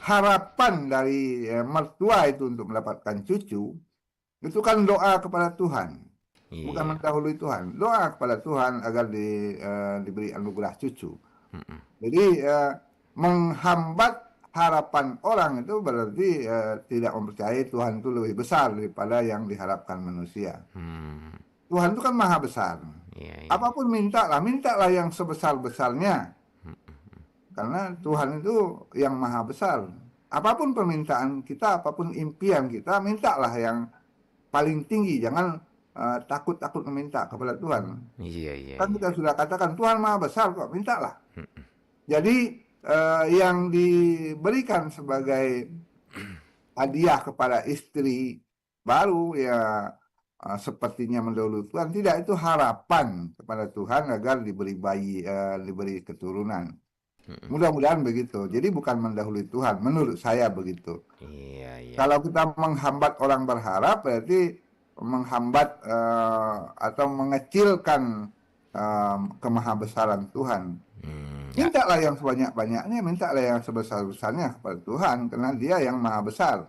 harapan dari mertua itu untuk mendapatkan cucu, itu kan doa kepada Tuhan. Bukan Iya. mendahului Tuhan. Doa kepada Tuhan agar diberi anugerah cucu. Jadi menghambat harapan orang itu berarti tidak mempercayai Tuhan itu lebih besar daripada yang diharapkan manusia. Tuhan itu kan maha besar. Iya, iya. Apapun mintalah yang sebesar-besarnya. Karena Tuhan itu yang maha besar. Apapun permintaan kita, apapun impian kita, mintalah yang paling tinggi. Jangan takut-takut meminta kepada Tuhan. Iya, iya. Kan kita sudah katakan Tuhan maha besar kok, mintalah. Jadi yang diberikan sebagai hadiah kepada istri baru ya sepertinya mendahului Tuhan, tidak, itu harapan kepada Tuhan agar diberi bayi, diberi keturunan. Mudah-mudahan begitu. Jadi bukan mendahului Tuhan, menurut saya begitu. Iya, iya. Kalau kita menghambat orang berharap, berarti menghambat atau mengecilkan kemahabesaran Tuhan. Mintalah yang sebanyak-banyaknya, mintalah yang sebesar-besarnya kepada Tuhan, karena Dia yang maha besar.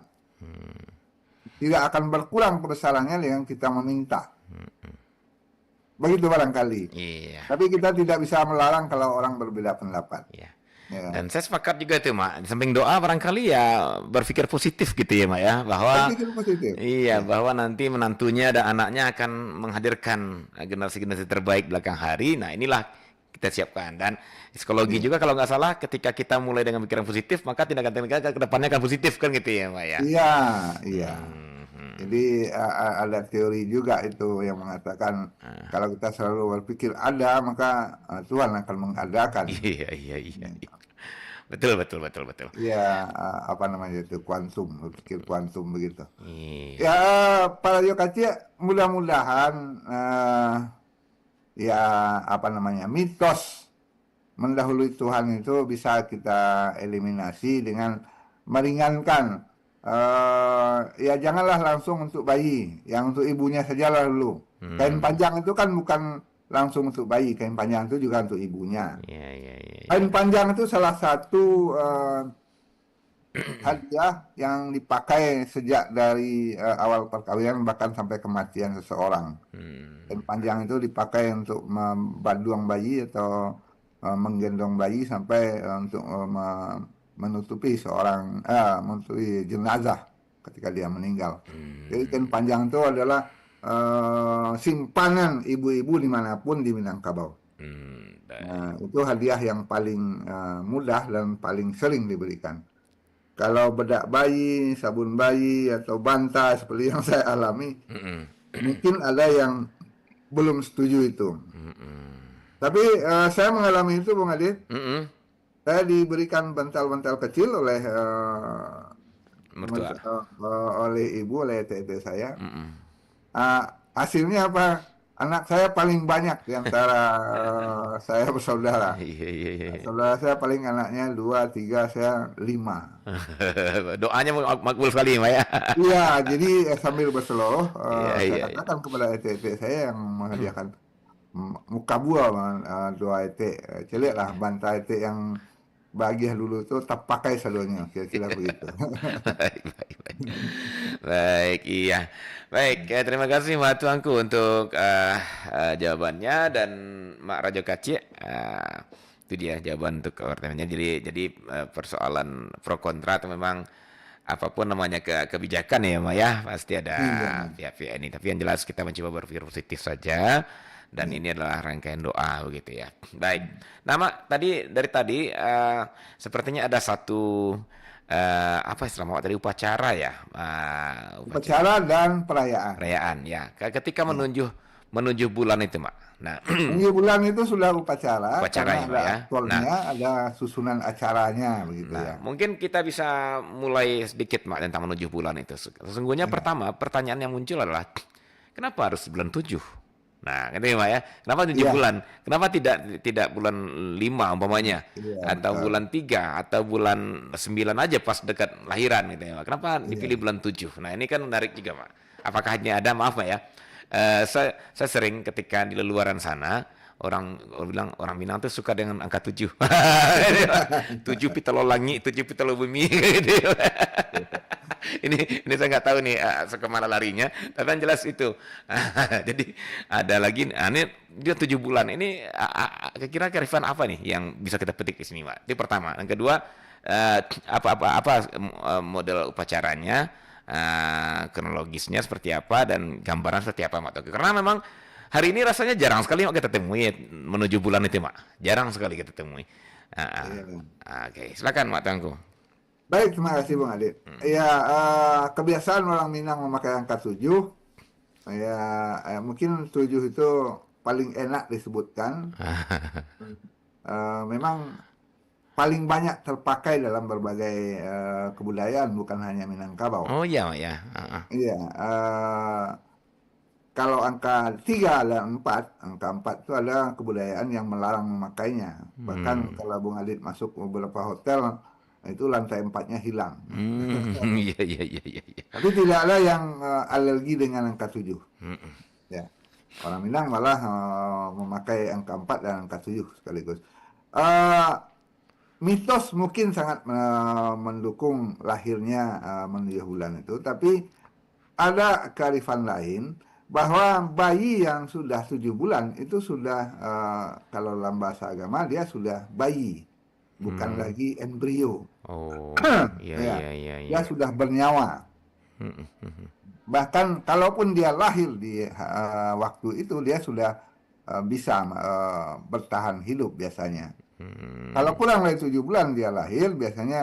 Tidak akan berkurang kebesarannya dengan kita meminta. Begitu barangkali. Iya. Tapi kita tidak bisa melarang kalau orang berbeda pendapat. Iya. Ya. Dan saya sepakat juga tuh, Mak. Di samping doa barangkali ya berpikir positif gitu ya, Mak ya, bahwa Berpikir positif. iya, bahwa nanti menantunya dan anaknya akan menghadirkan generasi-generasi terbaik belakang hari. Nah, inilah kita siapkan. Dan psikologi juga kalau nggak salah, ketika kita mulai dengan pikiran positif, maka tindakan-tindakan ke depannya akan positif kan gitu ya, Mak ya. Iya, iya. Jadi ada teori juga itu yang mengatakan kalau kita selalu berpikir ada, maka Tuhan akan mengadakan. Iya, iya, iya. Betul, betul, betul, betul. Ya, apa namanya itu, kuantum, berpikir kuantum begitu. Iya. Ya, para Yokaci, mudah-mudahan ya apa namanya, mitos mendahului Tuhan itu bisa kita eliminasi dengan meringankan. Ya janganlah langsung untuk bayi, yang untuk ibunya sajalah dulu. Kain panjang itu kan bukan langsung untuk bayi, kain panjang itu juga untuk ibunya. Iya, iya, iya. Kain panjang itu salah satu hadiah yang dipakai sejak dari awal perkawinan bahkan sampai kematian seseorang. Kain panjang itu dipakai untuk membanduang bayi atau menggendong bayi sampai untuk menutupi seorang menutupi jenazah ketika dia meninggal. Jadi kain panjang itu adalah simpanan ibu-ibu dimanapun di Minangkabau. Nah, itu hadiah yang paling mudah dan paling sering diberikan. Kalau bedak bayi, sabun bayi, atau bantal seperti yang saya alami, mungkin ada yang belum setuju itu. Tapi saya mengalami itu, Bung Adit. Saya diberikan bantal-bantal kecil oleh oleh ibu, oleh tete saya. Hasilnya apa? Anak saya paling banyak di antara saya bersaudara. Saudara saya paling anaknya 2, 3, saya 5. Doanya makbul sekali, Pak ya. Iya, jadi sambil berseluruh, saya katakan kepada ete saya yang menghadiahkan muka buah doa ete, celiklah bantai ete yang bahagia dulu itu tak pakai seluruhnya, kira-kira begitu. Baik, iya. Baik, terima kasih Mak Tuanku untuk jawabannya, dan Mak Rajo Kaci, itu dia jawaban untuk pertanyaannya. Jadi persoalan pro kontra itu memang apapun namanya kebijakan ya, Mak ya, pasti ada pihak-pihak ini. Tapi yang jelas kita mencoba berpikir positif saja. Dan ini adalah rangkaian doa begitu ya. Baik. Nah, Mak, dari tadi sepertinya ada satu apa istilah Mak tadi, upacara ya, Upacara dan perayaan. perayaan ya. Ketika menuju bulan itu, Mak. Nah, Menuju bulan itu sudah upacara, upacaranya, karena Mak ada ya. aktornya, ada susunan acaranya begitu Nah, ya. mungkin kita bisa mulai sedikit, Mak, tentang menuju bulan itu. Sesungguhnya pertama, pertanyaan yang muncul adalah, kenapa harus bulan 7? Nah, gitu ya, Mak ya. Kenapa 7 bulan? Kenapa tidak bulan 5 umpamanya? Atau betul. bulan 3 atau bulan 9 aja pas dekat lahiran gitu ya, Mak. Kenapa dipilih bulan 7? Nah, ini kan menarik juga, Mak. Apakah hanya ada, maaf, Mak ya. Saya sering ketika di luaran sana, orang bilang, orang Minang tuh suka dengan angka 7. 7 pitalo langit, 7 pitalo bumi gitu. Ini saya nggak tahu nih kemana larinya, tapi yang jelas itu. Jadi ada lagi, ini dia 7 bulan. Ini kira-kira kearifan apa nih yang bisa kita petik di sini, Pak? Itu pertama. Yang kedua, apa model upacaranya, kronologisnya seperti apa, dan gambaran seperti apa, Mak? Karena memang hari ini rasanya jarang sekali Mak kita temui menuju bulan itu, Mak. Jarang sekali kita temui. Oke, silakan Mak Tengku. Baik, terima kasih Bung Adit. Ya, kebiasaan orang Minang memakai angka 7. Ya, mungkin 7 itu paling enak disebutkan. Memang paling banyak terpakai dalam berbagai kebudayaan, bukan hanya Minangkabau. Oh iya, Mak ya. Iya, kalau angka 3 dan 4, angka 4 itu ada kebudayaan yang melarang memakainya. Bahkan kalau Bung Adit masuk beberapa hotel, itu lantai 4-nya hilang. Iya. Tapi tidak ada yang alergi dengan angka 7. Ya. Orang Minang malah memakai angka 4 dan angka 7 sekaligus. Mitos mungkin sangat mendukung lahirnya menuju bulan itu, tapi ada kearifan lain bahwa bayi yang sudah 7 bulan itu sudah, kalau dalam bahasa agama dia sudah bayi, bukan lagi embrio. Oh, Ya, iya. dia sudah bernyawa. Bahkan kalaupun dia lahir di waktu itu, dia sudah bisa bertahan hidup biasanya. Kalau kurang dari 7 bulan dia lahir, biasanya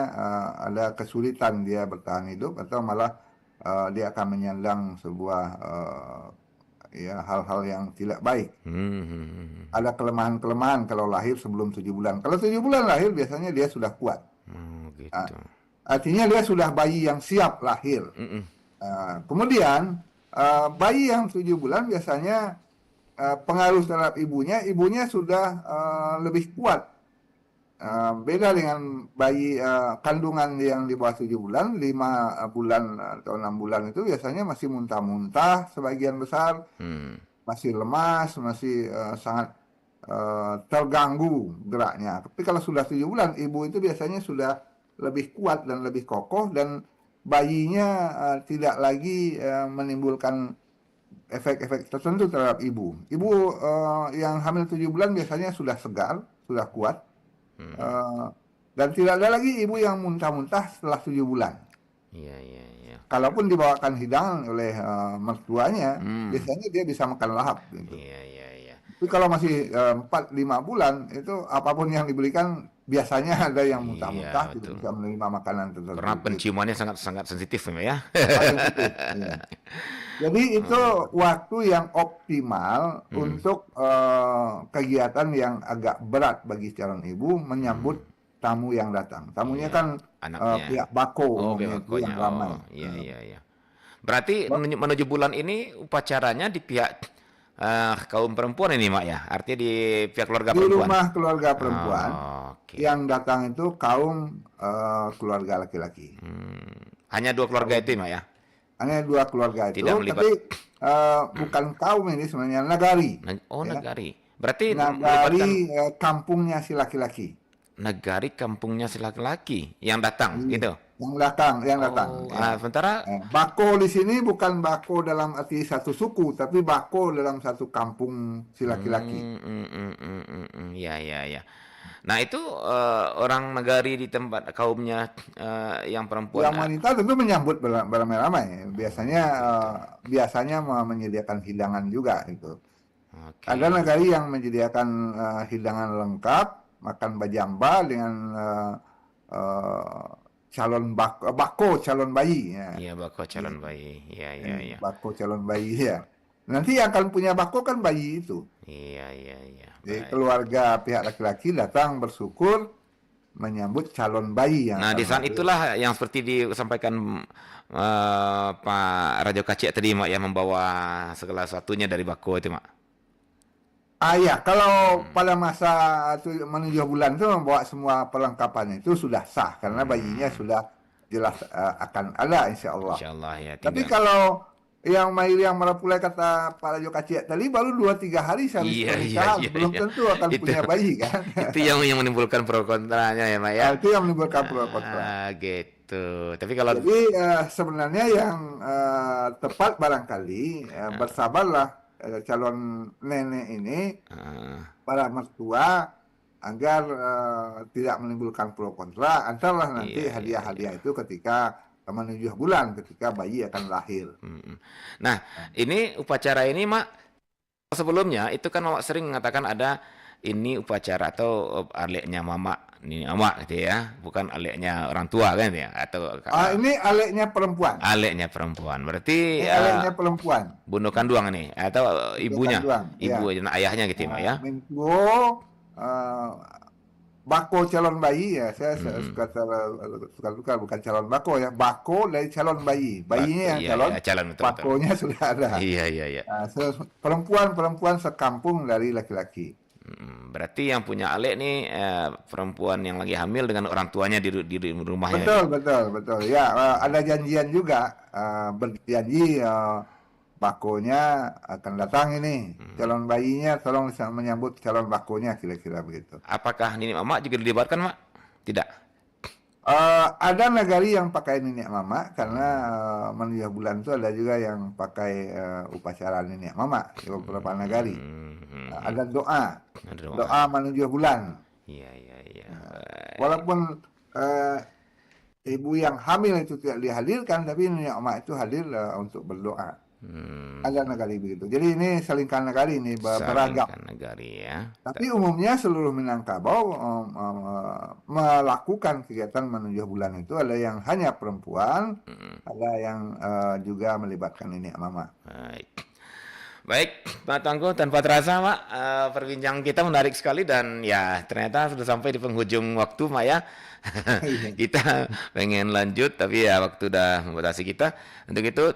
ada kesulitan dia bertahan hidup, atau malah dia akan menyandang sebuah ya hal-hal yang tidak baik. Ada kelemahan-kelemahan kalau lahir sebelum 7 bulan. Kalau 7 bulan lahir, biasanya dia sudah kuat. Gitu. Artinya dia sudah bayi yang siap lahir. Kemudian bayi yang 7 bulan biasanya pengaruh terhadap ibunya sudah lebih kuat. Beda dengan bayi kandungan yang di bawah 7 bulan, 5 bulan atau 6 bulan itu biasanya masih muntah-muntah sebagian besar, masih lemas, masih sangat terganggu geraknya. Tapi kalau sudah 7 bulan, ibu itu biasanya sudah lebih kuat dan lebih kokoh, dan bayinya tidak lagi menimbulkan efek-efek tertentu terhadap ibu. Ibu yang hamil 7 bulan biasanya sudah segar, sudah kuat. Dan tidak ada lagi ibu yang muntah-muntah setelah 7 bulan. Iya. Kalaupun dibawakan hidangan oleh mertuanya, biasanya dia bisa makan lahap. Gitu. Iya. Tapi kalau masih 4-5 bulan, itu apapun yang diberikan biasanya ada yang muntah-muntah, tidak bisa menerima makanan tertentu. Karena penciumannya sangat sensitif ya. Ya. Jadi itu waktu yang optimal untuk kegiatan yang agak berat bagi calon ibu menyambut tamu yang datang. Tamunya kan pihak bako, itu yang ramai. Iya. Berarti menuju bulan ini upacaranya di pihak kaum perempuan ini, Mak ya? Artinya di pihak keluarga perempuan? Di rumah keluarga perempuan. Yang datang itu kaum keluarga laki-laki. Hanya 2 keluarga itu, Mak ya? Hanya 2 keluarga itu, tapi bukan kaum ini sebenarnya, nagari. Nagari. Berarti nagari kampungnya si laki-laki. Nagari kampungnya si laki-laki yang datang, gitu? Yang datang. Sementara bako di sini bukan bako dalam arti satu suku, tapi bako dalam satu kampung si laki-laki. Iya. Nah itu orang nagari di tempat kaumnya yang perempuan. Yang wanita tentu menyambut beramai-ramai. Biasanya menyediakan hidangan juga itu. Ada nagari yang menyediakan hidangan lengkap, makan bajamba dengan bako calon bayi. Ya. Iya, bako calon bayi. Iya. Bako calon bayi ya. Nanti yang akan punya bako kan bayi itu. Iya. Jadi keluarga pihak laki-laki datang bersyukur menyambut calon bayi yang. Nah, di saat itulah yang seperti disampaikan Pak Rajo Kacik tadi, Mak, ya, membawa segala sesuatunya dari bako itu, Mak. Ya, kalau pada masa menuju bulan itu membawa semua perlengkapan itu sudah sah karena bayinya sudah jelas akan ada, insya Allah. Insya Allah ya. Tapi kalau yang Marapulai kata Pak Rajo Kacik tadi baru 2-3 hari sehabis pernikahan, belum tentu akan punya bayi kan. Itu yang menimbulkan pro kontranya ya, Mak, ya. Itu yang menimbulkan pro kontra. Gitu. Tapi kalau jadi sebenarnya yang tepat barangkali bersabarlah calon nenek ini para mertua agar tidak menimbulkan pro kontra. Antarlah nanti hadiah-hadiah itu ketika menuju bulan, ketika bayi akan lahir. Nah, ini upacara ini, Mak, sebelumnya itu kan Mama sering mengatakan ada ini upacara atau aleknya mama, ini mama gitu ya, bukan aleknya orang tua kan ya, atau ini aleknya perempuan. Aleknya perempuan, berarti aleknya perempuan. Bunuh kanduang nih, atau ibunya, ibu dan ayahnya gitu ya. Bako calon bayi ya, saya suka bukan calon bako ya, bako dari calon bayi, bayinya yang calon, bakonya sudah ada. Iya. Perempuan sekampung dari laki-laki. Berarti yang punya alek nih perempuan yang lagi hamil dengan orang tuanya di rumahnya. Betul. Ya, ada janjian juga, berjanji bakonya akan datang ini, calon bayinya tolong menyambut calon bakonya, kira-kira begitu. Apakah nenek mama juga dilibatkan, Mak? Tidak. Ada negari yang pakai nenek mama karena menuju bulan itu ada juga yang pakai upacara nenek mama di beberapa negari. Ada doa menuju bulan. Iya. Walaupun ibu yang hamil itu tidak dihadirkan, tapi nenek mama itu hadir untuk berdoa. Ada negari begitu. Jadi ini selingkan negari ini beragam. Negari ya. Tapi umumnya seluruh Minangkabau melakukan kegiatan menuju bulan itu ada yang hanya perempuan, ada yang juga melibatkan nenek mama. Baik, Pak Tangguh, tanpa terasa, Mak, perbincangan kita menarik sekali dan ya ternyata sudah sampai di penghujung waktu, Mak, ya. Kita pengen lanjut tapi ya waktu udah membatasi kita. Untuk itu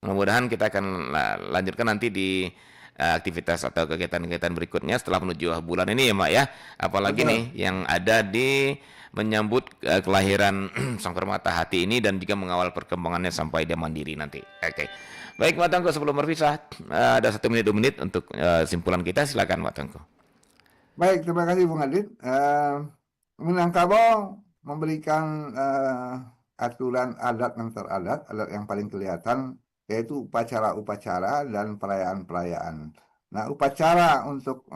mudah-mudahan kita akan lanjutkan nanti di aktivitas atau kegiatan-kegiatan berikutnya setelah menuju bulan ini ya, Mak, ya. Apalagi nih yang ada di menyambut kelahiran Sang Permata Hati ini dan juga mengawal perkembangannya sampai dia mandiri nanti. Oke. Baik, Pak Tangguh, sebelum berpisah ada 1 menit 2 menit untuk simpulan kita, silakan, Pak Tangguh. Baik, terima kasih Bung Adit. Minangkabau memberikan aturan adat dan teradat, adat yang paling kelihatan yaitu upacara-upacara dan perayaan-perayaan. Nah, upacara untuk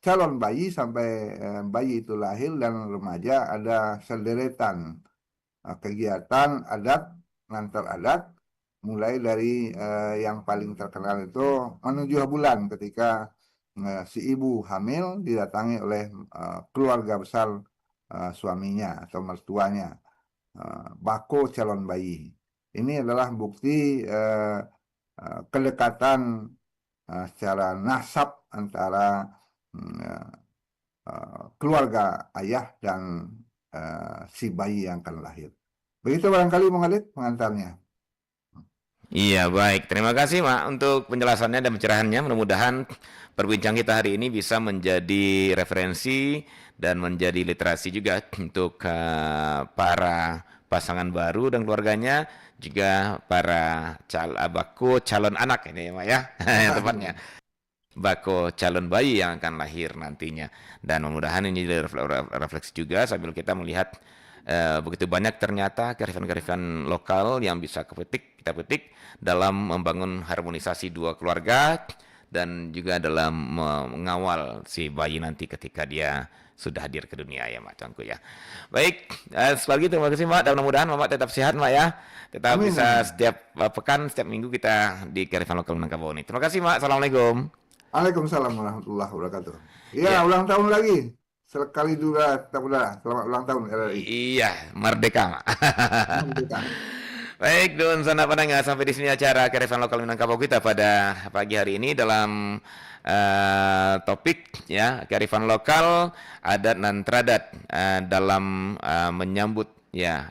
calon bayi sampai bayi itu lahir dan remaja ada sederetan kegiatan adat dan teradat, mulai dari yang paling terkenal itu menuju bulan ketika si ibu hamil didatangi oleh keluarga besar suaminya atau mertuanya, bako calon bayi. Ini adalah bukti kedekatan secara nasab antara keluarga ayah dan si bayi yang akan lahir. Begitu barangkali Bung Adit pengantarnya. Iya, baik. Terima kasih, Mak, untuk penjelasannya dan pencerahannya. Mudah-mudahan perbincangan kita hari ini bisa menjadi referensi dan menjadi literasi juga untuk para pasangan baru dan keluarganya, juga para bako calon anak ini, Mak, ya, yang tepatnya. Bako calon bayi yang akan lahir nantinya. Dan mudah-mudahan ini jadi refleksi juga sambil kita melihat begitu banyak ternyata kearifan-kearifan lokal yang bisa kita petik dalam membangun harmonisasi dua keluarga dan juga dalam mengawal si bayi nanti ketika dia sudah hadir ke dunia ya, Mak Tangguh, ya. Baik, sekali lagi terima kasih, Mak, dan mudah-mudahan Mak tetap sehat, Mak, ya. Tetap Amin. Bisa setiap pekan, setiap minggu kita di kearifan lokal Minangkabau ini. Terima kasih, Mak. Assalamualaikum. Waalaikumsalam warahmatullahi wabarakatuh. Ya, ulang tahun lagi. sekali dulu selamat ulang tahun RRI. Iya, merdeka. Merdeka. Baik, Dun Sana Pendengar, sampai di sini acara Kearifan Lokal Minangkabau kita pada pagi hari ini dalam topik ya kearifan lokal, adat dan teradat dalam menyambut ya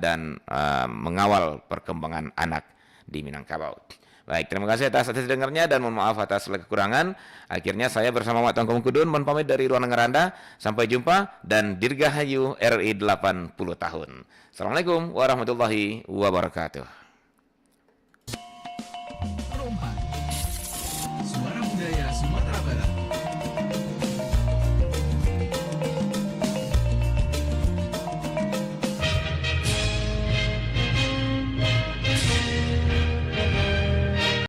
dan mengawal perkembangan anak di Minangkabau. Baik, terima kasih atas dengarnya dan mohon maaf atas segala kekurangan. Akhirnya saya bersama Mak Tongkong Kudun mohon pamit dari ruang Ngeranda. Sampai jumpa dan Dirgahayu RRI 80 tahun. Assalamualaikum warahmatullahi wabarakatuh.